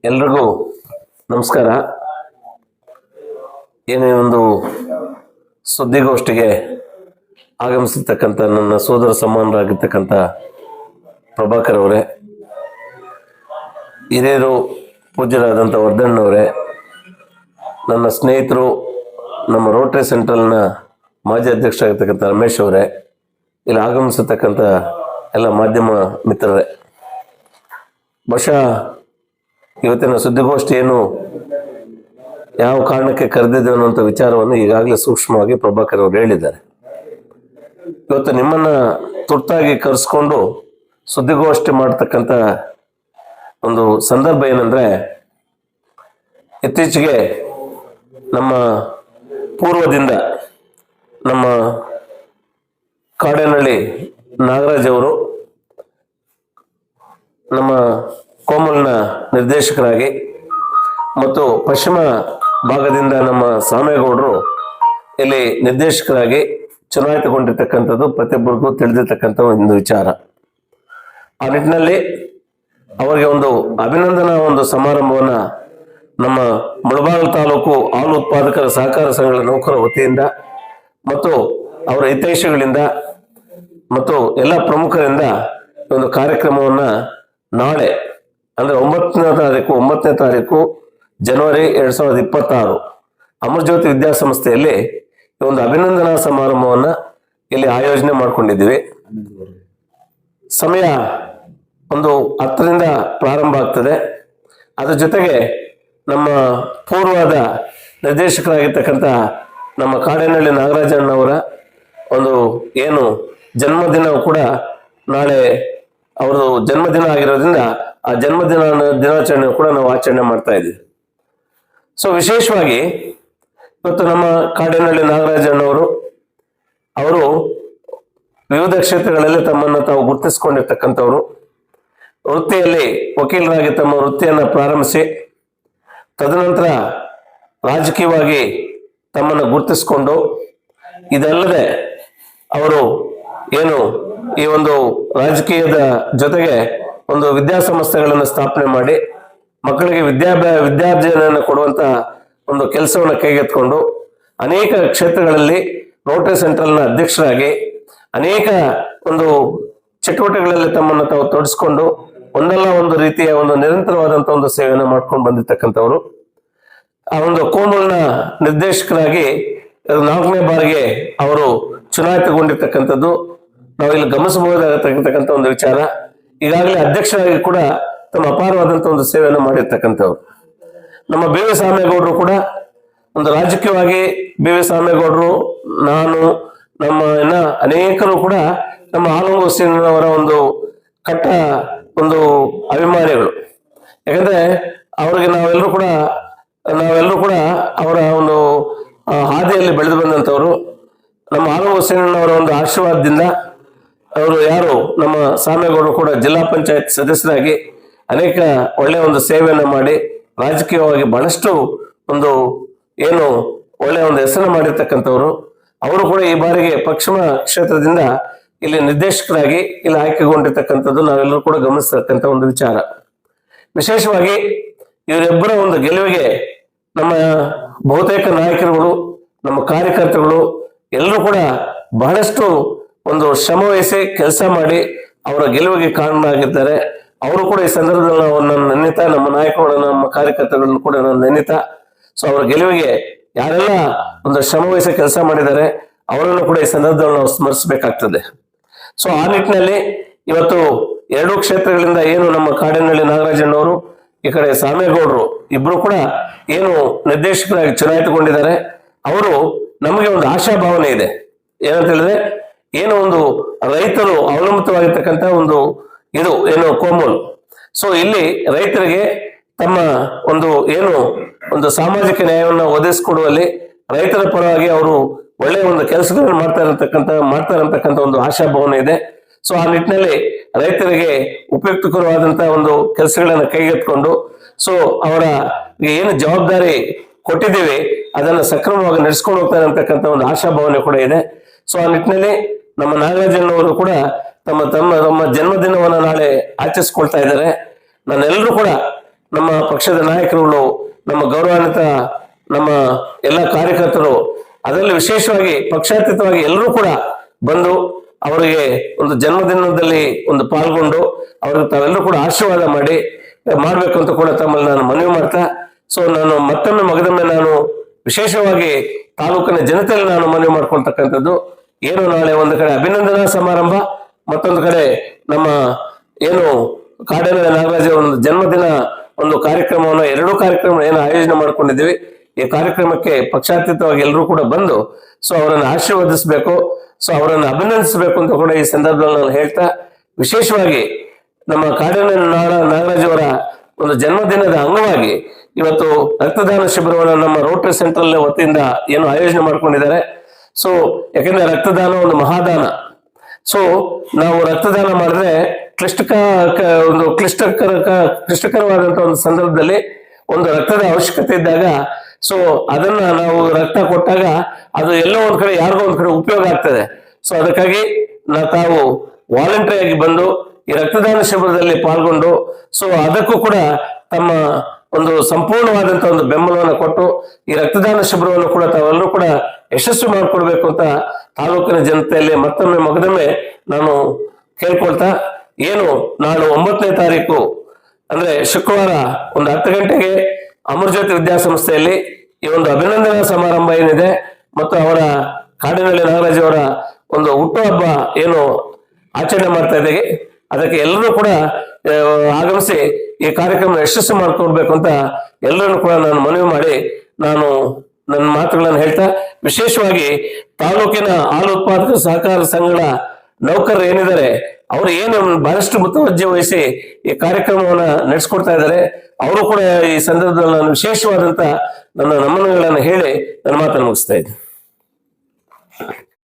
ಎಲ್ರಿಗೂ ನಮಸ್ಕಾರ. ಏನೇ ಒಂದು ಸುದ್ದಿಗೋಷ್ಠಿಗೆ ಆಗಮಿಸಿರ್ತಕ್ಕಂಥ ನನ್ನ ಸೋದರ ಸಮಾನರಾಗಿರ್ತಕ್ಕಂಥ ಪ್ರಭಾಕರ್ ಅವರೇ, ಹಿರಿಯರು ಪೂಜ್ಯರಾದಂಥ ವರ್ಧಣ್ಣವರೇ, ನನ್ನ ಸ್ನೇಹಿತರು, ನಮ್ಮ ರೋಟರಿ ಸೆಂಟ್ರಲ್ನ ಮಾಜಿ ಅಧ್ಯಕ್ಷರಾಗಿರ್ತಕ್ಕಂಥ ರಮೇಶ್ ಅವರೇ, ಇಲ್ಲಿ ಆಗಮಿಸಿರ್ತಕ್ಕಂಥ ಎಲ್ಲ ಮಾಧ್ಯಮ ಮಿತ್ರರೇ, ಬಹುಶಃ ಇವತ್ತಿನ ಸುದ್ದಿಗೋಷ್ಠಿ ಏನು ಯಾವ ಕಾರಣಕ್ಕೆ ಕರೆದಿದ್ದೇವೆ ಅನ್ನುವಂಥ ವಿಚಾರವನ್ನು ಈಗಾಗಲೇ ಸೂಕ್ಷ್ಮವಾಗಿ ಪ್ರಭಾಕರ್ ಅವರು ಹೇಳಿದ್ದಾರೆ. ಇವತ್ತು ನಿಮ್ಮನ್ನ ತುರ್ತಾಗಿ ಕರೆಸ್ಕೊಂಡು ಸುದ್ದಿಗೋಷ್ಠಿ ಮಾಡ್ತಕ್ಕಂಥ ಒಂದು ಸಂದರ್ಭ ಏನಂದ್ರೆ, ಇತ್ತೀಚೆಗೆ ನಮ್ಮ ಪೂರ್ವದಿಂದ ನಮ್ಮ ಕಾಡೇನಹಳ್ಳಿ ನಾಗರಾಜ್ ಅವರು ನಮ್ಮ ಕೋಮಲ್ನ ನಿರ್ದೇಶಕರಾಗಿ ಮತ್ತು ಪಶ್ಚಿಮ ಭಾಗದಿಂದ ನಮ್ಮ ಸಾಮೇಗೌಡರು ಇಲ್ಲಿ ನಿರ್ದೇಶಕರಾಗಿ ಚುನಾಯಿತಗೊಂಡಿರ್ತಕ್ಕಂಥದ್ದು ಪ್ರತಿಯೊಬ್ಬರಿಗೂ ತಿಳಿದಿರ್ತಕ್ಕಂಥ ಒಂದು ವಿಚಾರ. ಆ ನಿಟ್ಟಿನಲ್ಲಿ ಅವರಿಗೆ ಒಂದು ಅಭಿನಂದನಾ ಒಂದು ಸಮಾರಂಭವನ್ನ ನಮ್ಮ ಮುಳಬಾಗಿಲು ತಾಲೂಕು ಹಾಲು ಉತ್ಪಾದಕರ ಸಹಕಾರ ಸಂಘಗಳ ನೌಕರ ವತಿಯಿಂದ ಮತ್ತು ಅವರ ಹಿತೈಷಿಗಳಿಂದ ಮತ್ತು ಎಲ್ಲ ಪ್ರಮುಖರಿಂದ ಒಂದು ಕಾರ್ಯಕ್ರಮವನ್ನ ನಾಳೆ ಅಂದ್ರೆ 9ನೇ ತಾರೀಕು ಜನವರಿ 2026 ಅಮರಜ್ಯೋತಿ ವಿದ್ಯಾಸಂಸ್ಥೆಯಲ್ಲಿ ಒಂದು ಅಭಿನಂದನಾ ಸಮಾರಂಭವನ್ನ ಇಲ್ಲಿ ಆಯೋಜನೆ ಮಾಡ್ಕೊಂಡಿದ್ದೀವಿ. ಸಮಯ ಒಂದು 10ರಿಂದ ಪ್ರಾರಂಭ ಆಗ್ತದೆ. ಅದ್ರ ಜೊತೆಗೆ ನಮ್ಮ ಪೂರ್ವದ ನಿರ್ದೇಶಕರಾಗಿರ್ತಕ್ಕಂಥ ನಮ್ಮ ಕಾಡೇನಹಳ್ಳಿ ನಾಗರಾಜಣ್ಣವರ ಒಂದು ಏನು ಜನ್ಮದಿನವೂ ಕೂಡ ನಾಳೆ ಅವ್ರದ್ದು ಜನ್ಮದಿನ ಆಗಿರೋದ್ರಿಂದ ಆ ದಿನಾಚರಣೆ ಕೂಡ ನಾವು ಆಚರಣೆ ಮಾಡ್ತಾ ಇದ್ದೀವಿ. ಸೊ ವಿಶೇಷವಾಗಿ ಇವತ್ತು ನಮ್ಮ ಕಾಡೇನಹಳ್ಳಿ ನಾಗರಾಜಣ್ಣವರು ಅವರು ವಿವಿಧ ಕ್ಷೇತ್ರಗಳಲ್ಲಿ ತಮ್ಮನ್ನು ತಾವು ಗುರುತಿಸಿಕೊಂಡಿರ್ತಕ್ಕಂಥವ್ರು. ವೃತ್ತಿಯಲ್ಲಿ ವಕೀಲರಾಗಿ ತಮ್ಮ ವೃತ್ತಿಯನ್ನು ಪ್ರಾರಂಭಿಸಿ ತದನಂತರ ರಾಜಕೀಯವಾಗಿ ತಮ್ಮನ್ನು ಗುರುತಿಸಿಕೊಂಡು, ಇದಲ್ಲದೆ ಅವರು ಏನು ಈ ಒಂದು ರಾಜಕೀಯದ ಜೊತೆಗೆ ಒಂದು ವಿದ್ಯಾಸಂಸ್ಥೆಗಳನ್ನು ಸ್ಥಾಪನೆ ಮಾಡಿ ಮಕ್ಕಳಿಗೆ ವಿದ್ಯಾರ್ಜನೆಯನ್ನು ಕೊಡುವಂತ ಒಂದು ಕೆಲಸವನ್ನು ಕೈಗೆತ್ತಿಕೊಂಡು ಅನೇಕ ಕ್ಷೇತ್ರಗಳಲ್ಲಿ ರೋಟರಿ ಸೆಂಟ್ರಲ್ನ ಅಧ್ಯಕ್ಷರಾಗಿ ಅನೇಕ ಒಂದು ಚಟುವಟಿಕೆಗಳಲ್ಲಿ ತಮ್ಮನ್ನು ತಾವು ತೊಡಗಿಸಿಕೊಂಡು ಒಂದಲ್ಲ ಒಂದು ರೀತಿಯ ಒಂದು ನಿರಂತರವಾದಂತಹ ಒಂದು ಸೇವೆಯನ್ನು ಮಾಡ್ಕೊಂಡು ಬಂದಿರತಕ್ಕಂಥವ್ರು. ಆ ಒಂದು ಕೋಮಲ್ನ ನಿರ್ದೇಶಕರಾಗಿ 4ನೇ ಬಾರಿಗೆ ಅವರು ಚುನಾಯಿತಗೊಂಡಿರ್ತಕ್ಕಂಥದ್ದು ನಾವು ಇಲ್ಲಿ ಗಮನಿಸಬಹುದಾಗಿರ್ತಕ್ಕಂಥ ಒಂದು ವಿಚಾರ. ಈಗಾಗಲೇ ಅಧ್ಯಕ್ಷರಾಗಿ ಕೂಡ ತಮ್ಮ ಅಪಾರವಾದಂಥ ಒಂದು ಸೇವೆಯನ್ನು ಮಾಡಿರ್ತಕ್ಕಂಥವ್ರು. ನಮ್ಮ ಬಿ ವಿ ಸಾಮೇಗೌಡರು ಕೂಡ ಒಂದು ರಾಜಕೀಯವಾಗಿ ಬಿ ವಿ ಸಾಮೇಗೌಡರು, ನಾನು, ನಮ್ಮ ಅನೇಕರು ಕೂಡ ನಮ್ಮ ಹಾಲುಂಗು ಹುಸೇನವರ ಒಂದು ಕಟ್ಟ ಒಂದು ಅಭಿಮಾನಿಗಳು. ಯಾಕಂದ್ರೆ ಅವರಿಗೆ ನಾವೆಲ್ಲರೂ ಕೂಡ ಅವರ ಒಂದು ಹಾದಿಯಲ್ಲಿ ಬೆಳೆದು ಬಂದಂಥವ್ರು. ನಮ್ಮ ಹಾಲುಂಗು ಹುಸೇನವರ ಒಂದು ಆಶೀರ್ವಾದದಿಂದ ಅವರು ಯಾರು ನಮ್ಮ ಸಾಮೇಗೌಡರು ಕೂಡ ಜಿಲ್ಲಾ ಪಂಚಾಯತ್ ಸದಸ್ಯರಾಗಿ ಅನೇಕ ಒಳ್ಳೆಯ ಒಂದು ಸೇವೆಯನ್ನು ಮಾಡಿ ರಾಜಕೀಯವಾಗಿ ಬಹಳಷ್ಟು ಒಂದು ಏನು ಒಳ್ಳೆಯ ಒಂದು ಹೆಸರನ್ನು ಮಾಡಿರ್ತಕ್ಕಂಥವ್ರು. ಅವರು ಕೂಡ ಈ ಬಾರಿಗೆ ಪಶ್ಚಿಮ ಕ್ಷೇತ್ರದಿಂದ ಇಲ್ಲಿ ನಿರ್ದೇಶಕರಾಗಿ ಇಲ್ಲಿ ಆಯ್ಕೆಗೊಂಡಿರ್ತಕ್ಕಂಥದ್ದು ನಾವೆಲ್ಲರೂ ಕೂಡ ಗಮನಿಸ್ತಕ್ಕಂಥ ಒಂದು ವಿಚಾರ. ವಿಶೇಷವಾಗಿ ಇವರಿಬ್ಬರ ಒಂದು ಗೆಲುವಿಗೆ ನಮ್ಮ ಬಹುತೇಕ ನಾಯಕರುಗಳು, ನಮ್ಮ ಕಾರ್ಯಕರ್ತರುಗಳು ಎಲ್ಲರೂ ಕೂಡ ಬಹಳಷ್ಟು ಒಂದು ಶ್ರಮ ವಹಿಸಿ ಕೆಲಸ ಮಾಡಿ ಅವರ ಗೆಲುವಿಗೆ ಕಾರಣರಾಗಿದ್ದಾರೆ. ಅವರು ಕೂಡ ಈ ಸಂದರ್ಭದಲ್ಲಿ ನಾವು ನೆನೀತಾ, ನಮ್ಮ ನಾಯಕರುಗಳನ್ನು, ನಮ್ಮ ಕಾರ್ಯಕರ್ತರನ್ನು ಕೂಡ ನಾನು ನೆನೀತಾ, ಸೊ ಅವರ ಗೆಲುವಿಗೆ ಯಾರೆಲ್ಲ ಒಂದು ಶ್ರಮ ವಹಿಸಿ ಕೆಲಸ ಮಾಡಿದ್ದಾರೆ ಅವರನ್ನು ಕೂಡ ಈ ಸಂದರ್ಭದಲ್ಲಿ ನಾವು ಸ್ಮರಿಸಬೇಕಾಗ್ತದೆ. ಸೊ ಆ ನಿಟ್ಟಿನಲ್ಲಿ ಇವತ್ತು 2 ಕ್ಷೇತ್ರಗಳಿಂದ ಏನು ನಮ್ಮ ಕಾಡೇನಹಳ್ಳಿ ನಾಗರಾಜಣ್ಣವರು, ಈ ಕಡೆ ಸಾಮೇಗೌಡರು ಇಬ್ರು ಕೂಡ ಏನು ನಿರ್ದೇಶಕರಾಗಿ ಚುನಾಯಿತಗೊಂಡಿದ್ದಾರೆ. ಅವರು ನಮಗೆ ಒಂದು ಆಶಾಭಾವನೆ ಇದೆ. ಏನಂತ ಹೇಳಿದ್ರೆ, ಏನು ಒಂದು ರೈತರು ಅವಲಂಬಿತವಾಗಿರ್ತಕ್ಕಂಥ ಒಂದು ಇದು ಏನು ಕೋಮಲ್. ಸೊ ಇಲ್ಲಿ ರೈತರಿಗೆ ತಮ್ಮ ಒಂದು ಏನು ಒಂದು ಸಾಮಾಜಿಕ ನ್ಯಾಯವನ್ನು ಒದಗಿಸಿಕೊಡುವಲ್ಲಿ ರೈತರ ಪರವಾಗಿ ಅವರು ಒಳ್ಳೆಯ ಒಂದು ಕೆಲಸಗಳನ್ನು ಮಾಡ್ತಾ ಇರತಕ್ಕಂಥ ಒಂದು ಆಶಾಭಾವನೆ ಇದೆ. ಸೊ ಆ ನಿಟ್ಟಿನಲ್ಲಿ ರೈತರಿಗೆ ಉಪಯುಕ್ತಕರವಾದಂತಹ ಒಂದು ಕೆಲಸಗಳನ್ನು ಕೈಗೆತ್ತಿಕೊಂಡು, ಸೊ ಅವರ ಏನು ಜವಾಬ್ದಾರಿ ಕೊಟ್ಟಿದ್ದೀವಿ ಅದನ್ನು ಸಕ್ರಮವಾಗಿ ನಡೆಸ್ಕೊಂಡು ಹೋಗ್ತಾರೆ ಅಂತಕ್ಕಂಥ ಒಂದು ಆಶಾಭಾವನೆ ಕೂಡ ಇದೆ. ಸೊ ಆ ನಿಟ್ಟಿನಲ್ಲಿ ನಮ್ಮ ನಾಗರಾಜಣ್ಣವರು ಕೂಡ ತಮ್ಮ ಜನ್ಮದಿನವನ್ನು ನಾಳೆ ಆಚರಿಸ್ಕೊಳ್ತಾ ಇದ್ದಾರೆ. ನಾನೆಲ್ಲರೂ ಕೂಡ ನಮ್ಮ ಪಕ್ಷದ ನಾಯಕರುಗಳು, ನಮ್ಮ ಗೌರವಾನ್ವಿತ ನಮ್ಮ ಎಲ್ಲ ಕಾರ್ಯಕರ್ತರು, ಅದರಲ್ಲಿ ವಿಶೇಷವಾಗಿ ಪಕ್ಷಾತೀತವಾಗಿ ಎಲ್ಲರೂ ಕೂಡ ಬಂದು ಅವರಿಗೆ ಒಂದು ಜನ್ಮದಿನದಲ್ಲಿ ಒಂದು ಪಾಲ್ಗೊಂಡು ಅವ್ರಿಗೆ ತಾವೆಲ್ಲರೂ ಕೂಡ ಆಶೀರ್ವಾದ ಮಾಡಬೇಕು ಅಂತ ಕೂಡ ತಮ್ಮಲ್ಲಿ ನಾನು ಮನವಿ ಮಾಡ್ತಾ, ಸೊ ನಾನು ಮಗದೊಮ್ಮೆ ನಾನು ವಿಶೇಷವಾಗಿ ತಾಲೂಕಿನ ಜನತೆಯಲ್ಲಿ ನಾನು ಮನವಿ ಮಾಡ್ಕೊಳ್ತಕ್ಕಂಥದ್ದು ಏನು, ನಾಳೆ ಒಂದು ಕಡೆ ಅಭಿನಂದನಾ ಸಮಾರಂಭ, ಮತ್ತೊಂದು ಕಡೆ ನಮ್ಮ ಏನು ಕಾಡೇನಹಳ್ಳಿ ನಾಗರಾಜ್ ಒಂದು ಜನ್ಮದಿನ ಒಂದು ಕಾರ್ಯಕ್ರಮವನ್ನು, ಎರಡೂ ಕಾರ್ಯಕ್ರಮ ಏನು ಆಯೋಜನೆ ಮಾಡ್ಕೊಂಡಿದ್ದೀವಿ, ಈ ಕಾರ್ಯಕ್ರಮಕ್ಕೆ ಪಕ್ಷಾತೀತವಾಗಿ ಎಲ್ಲರೂ ಕೂಡ ಬಂದು ಸೊ ಅವರನ್ನು ಆಶೀರ್ವದಿಸಬೇಕು, ಸೊ ಅವರನ್ನು ಅಭಿನಂದಿಸಬೇಕು ಅಂತ ಕೂಡ ಈ ಸಂದರ್ಭದಲ್ಲಿ ನಾನು ಹೇಳ್ತಾ, ವಿಶೇಷವಾಗಿ ನಮ್ಮ ಕಾಡೇನಹಳ್ಳಿ ನಾಗರಾಜ್ ಅವರ ಒಂದು ಜನ್ಮದಿನದ ಅಂಗವಾಗಿ ಇವತ್ತು ರಕ್ತದಾನ ಶಿಬಿರವನ್ನು ನಮ್ಮ ರೋಟರಿ ಸೆಂಟ್ರಲ್ ವತಿಯಿಂದ ಏನು ಆಯೋಜನೆ ಮಾಡ್ಕೊಂಡಿದ್ದಾರೆ. ಸೊ ಯಾಕಂದ್ರೆ ರಕ್ತದಾನ ಒಂದು ಮಹಾದಾನ. ಸೊ ನಾವು ರಕ್ತದಾನ ಮಾಡಿದ್ರೆ ಕ್ಲಿಷ್ಟಕರವಾದಂತಹ ಒಂದು ಸಂದರ್ಭದಲ್ಲಿ ಒಂದು ರಕ್ತದ ಅವಶ್ಯಕತೆ ಇದ್ದಾಗ ಸೊ ಅದನ್ನ ನಾವು ರಕ್ತ ಕೊಟ್ಟಾಗ ಅದು ಎಲ್ಲೋ ಒಂದ್ ಕಡೆ ಯಾರಿಗೋ ಒಂದ್ ಕಡೆ ಉಪಯೋಗ ಆಗ್ತದೆ. ಸೊ ಅದಕ್ಕಾಗಿ ತಾವು ವಾಲಂಟರಿ ಆಗಿ ಬಂದು ಈ ರಕ್ತದಾನ ಶಿಬಿರದಲ್ಲಿ ಪಾಲ್ಗೊಂಡು ಸೊ ಅದಕ್ಕೂ ಕೂಡ ತಮ್ಮ ಒಂದು ಸಂಪೂರ್ಣವಾದಂತಹ ಒಂದು ಬೆಂಬಲವನ್ನು ಕೊಟ್ಟು ಈ ರಕ್ತದಾನ ಶಿಬಿರವನ್ನು ಕೂಡ ತಾವೆಲ್ಲರೂ ಕೂಡ ಯಶಸ್ವಿ ಮಾಡಿಕೊಡ್ಬೇಕು ಅಂತ ತಾಲೂಕಿನ ಜನತೆಯಲ್ಲಿ ಮಗದೊಮ್ಮೆ ನಾನು ಕೇಳ್ಕೊಳ್ತಾ, ಏನು ನಾಳೆ 9ನೇ ತಾರೀಕು ಅಂದ್ರೆ ಶುಕ್ರವಾರ ಒಂದು 10 ಗಂಟೆಗೆ ಅಮರಜ್ಯೋತಿ ವಿದ್ಯಾಸಂಸ್ಥೆಯಲ್ಲಿ ಈ ಒಂದು ಅಭಿನಂದನಾ ಸಮಾರಂಭ ಏನಿದೆ ಮತ್ತು ಅವರ ಕಾಡೇನಹಳ್ಳಿ ನಾಗರಾಜ್ ಅವರ ಒಂದು ಹುಟ್ಟುಹಬ್ಬ ಏನು ಆಚರಣೆ ಮಾಡ್ತಾ ಇದ್ದೇವೆ, ಅದಕ್ಕೆ ಎಲ್ಲರೂ ಕೂಡ ಆಗಮಿಸಿ ಈ ಕಾರ್ಯಕ್ರಮ ಯಶಸ್ವಿ ಮಾಡ್ಕೊಡ್ಬೇಕು ಅಂತ ಎಲ್ಲರನ್ನು ಕೂಡ ನಾನು ಮನವಿ ಮಾಡಿ ನಾನು ನನ್ನ ಮಾತುಗಳನ್ನು ಹೇಳ್ತಾ, ವಿಶೇಷವಾಗಿ ತಾಲೂಕಿನ ಹಾಲು ಉತ್ಪಾದಕ ಸಹಕಾರ ಸಂಘಗಳ ನೌಕರರು ಏನಿದ್ದಾರೆ ಅವರು ಏನು ಬಹಳಷ್ಟು ಮುತುವರ್ಜಿ ವಹಿಸಿ ಈ ಕಾರ್ಯಕ್ರಮವನ್ನ ನಡೆಸ್ಕೊಡ್ತಾ ಇದ್ದಾರೆ, ಅವರು ಕೂಡ ಈ ಸಂದರ್ಭದಲ್ಲಿ ನಾನು ವಿಶೇಷವಾದಂತ ನನ್ನ ನಮನಗಳನ್ನು ಹೇಳಿ ನನ್ನ ಮಾತನ್ನು ಮುಗಿಸ್ತಾ ಇದ್ದೀನಿ.